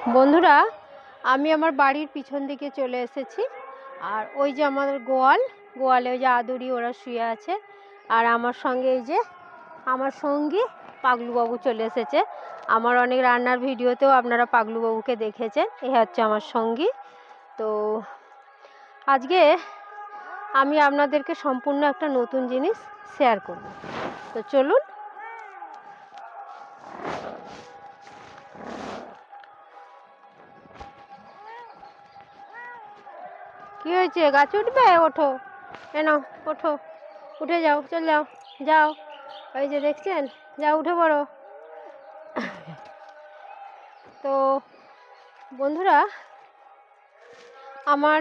বন্ধুরা, আমি আমার বাড়ির পিছন দিকে চলে এসেছি। আর ওই যে আমাদের গোয়ালে ওই যে আদুরি ওরা শুয়ে আছে। আর আমার সঙ্গে এই যে আমার সঙ্গী পাগলুবাবু চলে এসেছে। আমার অনেক রান্নার ভিডিওতেও আপনারা পাগলুবাবুকে দেখেছেন। এ হচ্ছে আমার সঙ্গী। তো আজকে আমি আপনাদেরকে সম্পূর্ণ একটা নতুন জিনিস শেয়ার করব। তো চলুন। কি হয়েছে? গাছ উঠবে? ওঠো, নাও ওঠো, উঠে যাও, চল যাও, যাও। ওই যে দেখছেন, যাও উঠে পড়ো। তো বন্ধুরা, আমার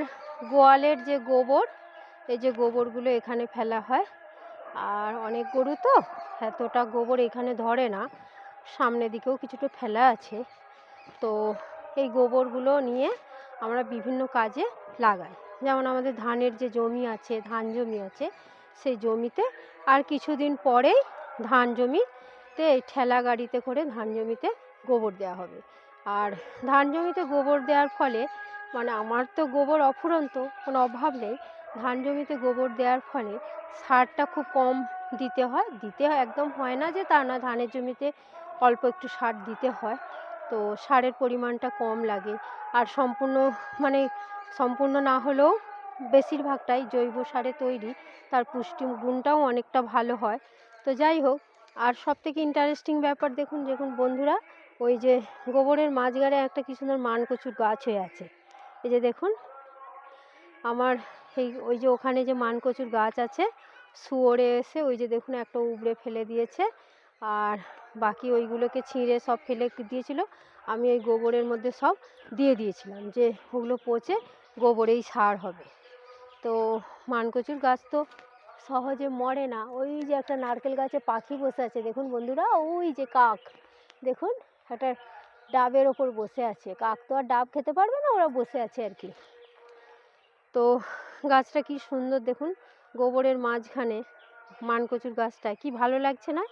গোয়ালের যে গোবর, এই যে গোবরগুলো এখানে ফেলা হয়। আর অনেক গরু তো এতটা গোবর এখানে ধরে না, সামনের দিকেও কিছুটা ফেলা আছে। তো এই গোবরগুলো নিয়ে আমরা বিভিন্ন কাজে লাগাই। যেমন আমাদের ধানের যে জমি আছে, ধান জমি আছে, সেই জমিতে আর কিছুদিন পরেই ধান জমিতে এই ঠেলা গাড়িতে করে ধান জমিতে গোবর দেওয়া হবে। আর ধান জমিতে গোবর দেওয়ার ফলে মানে আমার তো গোবর অফুরন্ত, কোনো অভাব নেই। ধান জমিতে গোবর দেওয়ার ফলে সারটা খুব কম দিতে হয় একদম হয় না যে তা না, ধানের জমিতে অল্প একটু সার দিতে হয়। তো সারের পরিমাণটা কম লাগে। আর সম্পূর্ণ না হলেও বেশিরভাগটাই জৈব সারে তৈরি, তার পুষ্টি গুণটাও অনেকটা ভালো হয়। তো যাই হোক, আর সবথেকে ইন্টারেস্টিং ব্যাপার দেখুন বন্ধুরা, ওই যে গোবরের মাঝখানে একটা কি সুন্দর মানকচুর গাছ হয়ে আছে। এই যে দেখুন, আমার ওই যে ওখানে যে মানকচুর গাছ আছে, শুয়োরে এসে ওই যে দেখুন একটা উবড়ে ফেলে দিয়েছে। আর বাকি ওইগুলোকে ছিঁড়ে সব ফেলে দিয়েছিল। আমি ওই গোবরের মধ্যে সব দিয়ে দিয়েছিলাম যে ওগুলো পচে গোবরেই সার হবে। তো মানকচুর গাছ তো সহজে মরে না। ওই যে একটা নারকেল গাছে পাখি বসে আছে দেখুন বন্ধুরা, ওই যে কাক দেখুন, একটা ডাবের ওপর বসে আছে। কাক তো আর ডাব খেতে পারবে না, ওরা বসে আছে আর কি। তো গাছটা কি সুন্দর দেখুন, গোবরের মাঝখানে মানকচুর গাছটা কি ভালো লাগছে না?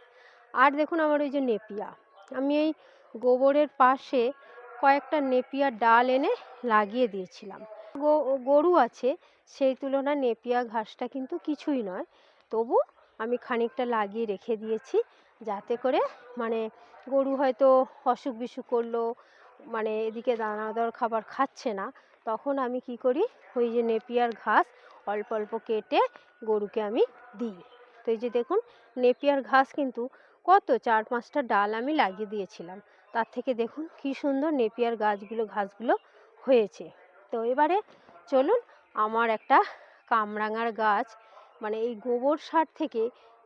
আর দেখুন আমার ওই যে নেপিয়া, আমি এই গোবরের পাশে কয়েকটা নেপিয়ার ডাল এনে লাগিয়ে দিয়েছিলাম। গরু আছে, সেই তুলনায় নেপিয়া ঘাসটা কিন্তু কিছুই নয়, তবু আমি খানিকটা লাগিয়ে রেখে দিয়েছি, যাতে করে গরু হয়তো অসুখ বিসুখ করলো, এদিকে দানাদার খাবার খাচ্ছে না, তখন আমি কি করি, ওই যে নেপিয়ার ঘাস অল্প অল্প কেটে গরুকে আমি দিই। তো এই যে দেখুন, নেপিয়ার ঘাস কিন্তু কত 4-5টা ডাল আমি লাগিয়ে দিয়েছিলাম, তার থেকে দেখুন কি সুন্দর নেপিয়ার ঘাসগুলো হয়েছে। তো এবারে চলুন, আমার একটা কামরাঙার গাছ এই গোবর সার থেকে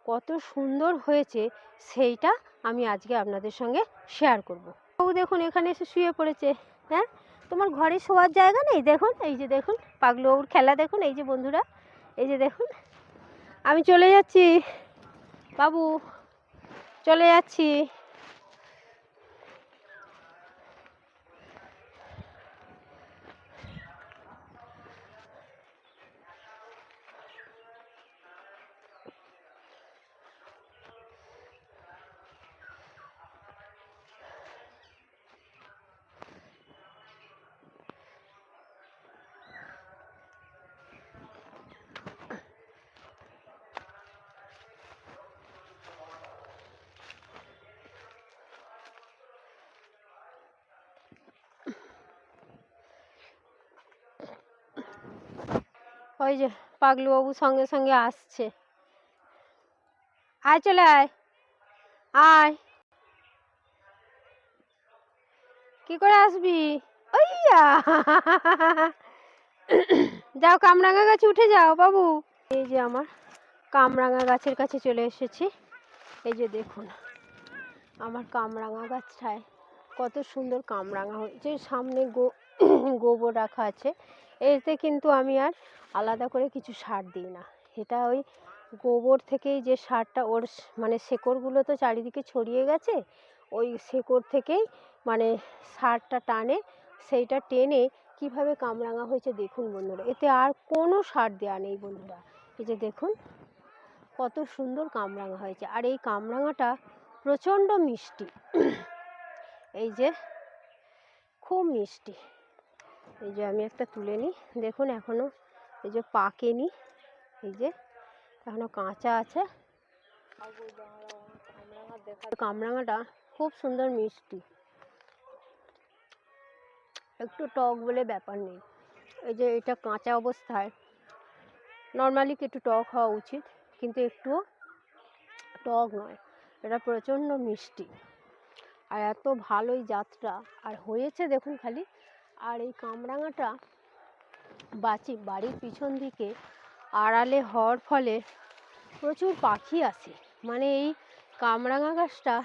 কত সুন্দর হয়েছে সেইটা আমি আজকে আপনাদের সঙ্গে শেয়ার করব। ও দেখুন এখানে এসে শুয়ে পড়েছে। হ্যাঁ, তোমার ঘরে শোয়ার জায়গা নেই? দেখুন, এই যে দেখুন পাগলুবাবুর খেলা দেখুন। এই যে বন্ধুরা, এই যে দেখুন, আমি চলে যাচ্ছি বাবু, চলে যাচ্ছি। ওই যে পাগলুবাবু সঙ্গে সঙ্গে আসছে। আয়, চলে আয়, আয়। কি করে আসবি? ওইয়া যাও, কামরাঙা গাছে উঠে যাও বাবু। এই যে আমার কামরাঙা গাছের কাছে চলে এসেছি। এই যে দেখুন, আমার কামরাঙা গাছটায় কত সুন্দর কামরাঙা হয়েছে। সামনে গোবর রাখা আছে, এতে কিন্তু আমি আর আলাদা করে কিছু সার দিই না। এটা ওই গোবর থেকেই যে সারটা, ওর শেকড়গুলো তো চারিদিকে ছড়িয়ে গেছে, ওই শেকড় থেকেই সারটা টানে, সেইটা টেনে কিভাবে কামরাঙা হয়েছে দেখুন বন্ধুরা। এতে আর কোনো সার দেওয়া নেই বন্ধুরা। এই যে দেখুন কত সুন্দর কামরাঙা হয়েছে। আর এই কামরাঙাটা প্রচণ্ড মিষ্টি। এই যে খুব মিষ্টি। এই যে আমি একটা তুলে নিই, দেখুন এখনও এই যে পাকেনি, এই যে এখনও কাঁচা আছে। কামরাঙাটা খুব সুন্দর মিষ্টি, একটু টক বলে ব্যাপার নেই। এই যে এটা কাঁচা অবস্থায় নর্মালি একটু টক হওয়া উচিত, কিন্তু একটুও টক নয়, এটা প্রচণ্ড মিষ্টি। আর এত ভালোই জাতটা আর হয়েছে দেখুন খালি। আর এই কামরাঙাটা বাড়ির পিছন দিকে আড়ালে হওয়ার ফলে প্রচুর পাখি আসে। মানে এই কামরাঙা গাছটা,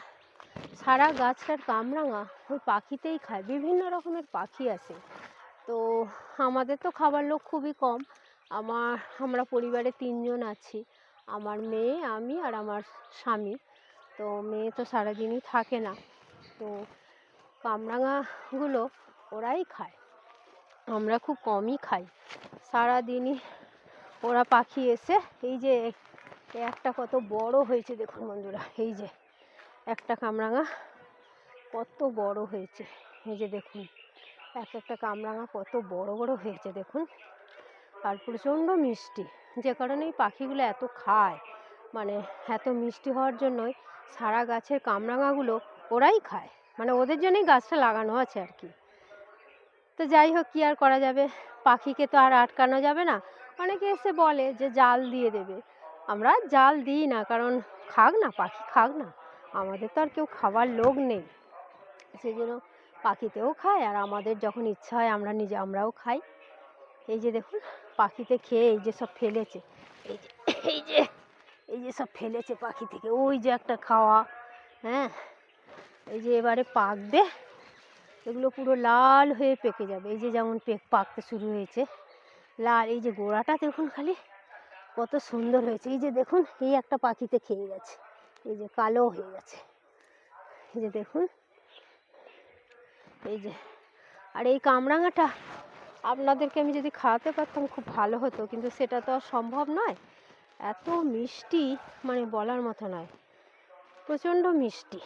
সারা গাছটার কামরাঙা ওই পাখিতেই খায়, বিভিন্ন রকমের পাখি আসে। তো আমাদের তো খাবার লোক খুবই কম, আমরা পরিবারে 3 জন আছি, আমার মেয়ে, আমি আর আমার স্বামী। তো মেয়ে তো সারাদিনই থাকে না, তো কামরাঙাগুলো ওরাই খায়, আমরা খুব কমই খাই। সারাদিনই ওরা পাখি এসে, এই যে একটা কত বড় হয়েছে দেখুন বন্ধুরা, এই যে একটা কামরাঙা কত বড় হয়েছে, এই যে দেখুন একটা কামরাঙা কত বড় বড় হয়েছে দেখুন। আর প্রচণ্ড মিষ্টি, যে কারণে এই পাখিগুলো এত খায়, মানে এত মিষ্টি হওয়ার জন্যই সারা গাছের কামরাঙাগুলো ওরাই খায়, মানে ওদের জন্যই গাছটা লাগানো আছে আর কি। তো যাই হোক, কী আর করা যাবে, পাখিকে তো আর আটকানো যাবে না। অনেকে এসে বলে যে জাল দিয়ে দেবে, আমরা জাল দিই না, কারণ খাক না, পাখি খাক না, আমাদের তো আর কেউ খাবার লোক নেই, সেই জন্য পাখিতেও খায় আর আমাদের যখন ইচ্ছা হয় আমরাও খাই। এই যে দেখুন পাখিতে খেয়ে এই যে সব ফেলেছে, এই যে এই যে এই যে সব ফেলেছে পাখি থেকে, ওই যে একটা খাওয়া, হ্যাঁ এই যে এবারে পাকবে, এগুলো পুরো লাল হয়ে পেকে যাবে। এই যে যেমন পাকতে শুরু হয়েছে লাল, এই যে গোড়াটা দেখুন খালি কত সুন্দর হয়েছে। এই যে দেখুন এই একটা পাখিতে খেয়ে গেছে, এই যে কালো হয়ে গেছে, এই যে দেখুন, এই যে। আর এই কামরাঙাটা আপনাদেরকে আমি যদি খাওয়াতে পারতাম খুব ভালো হতো, কিন্তু সেটা তো আর সম্ভব নয়। এত মিষ্টি, মানে বলার মতো নয়, প্রচণ্ড মিষ্টি।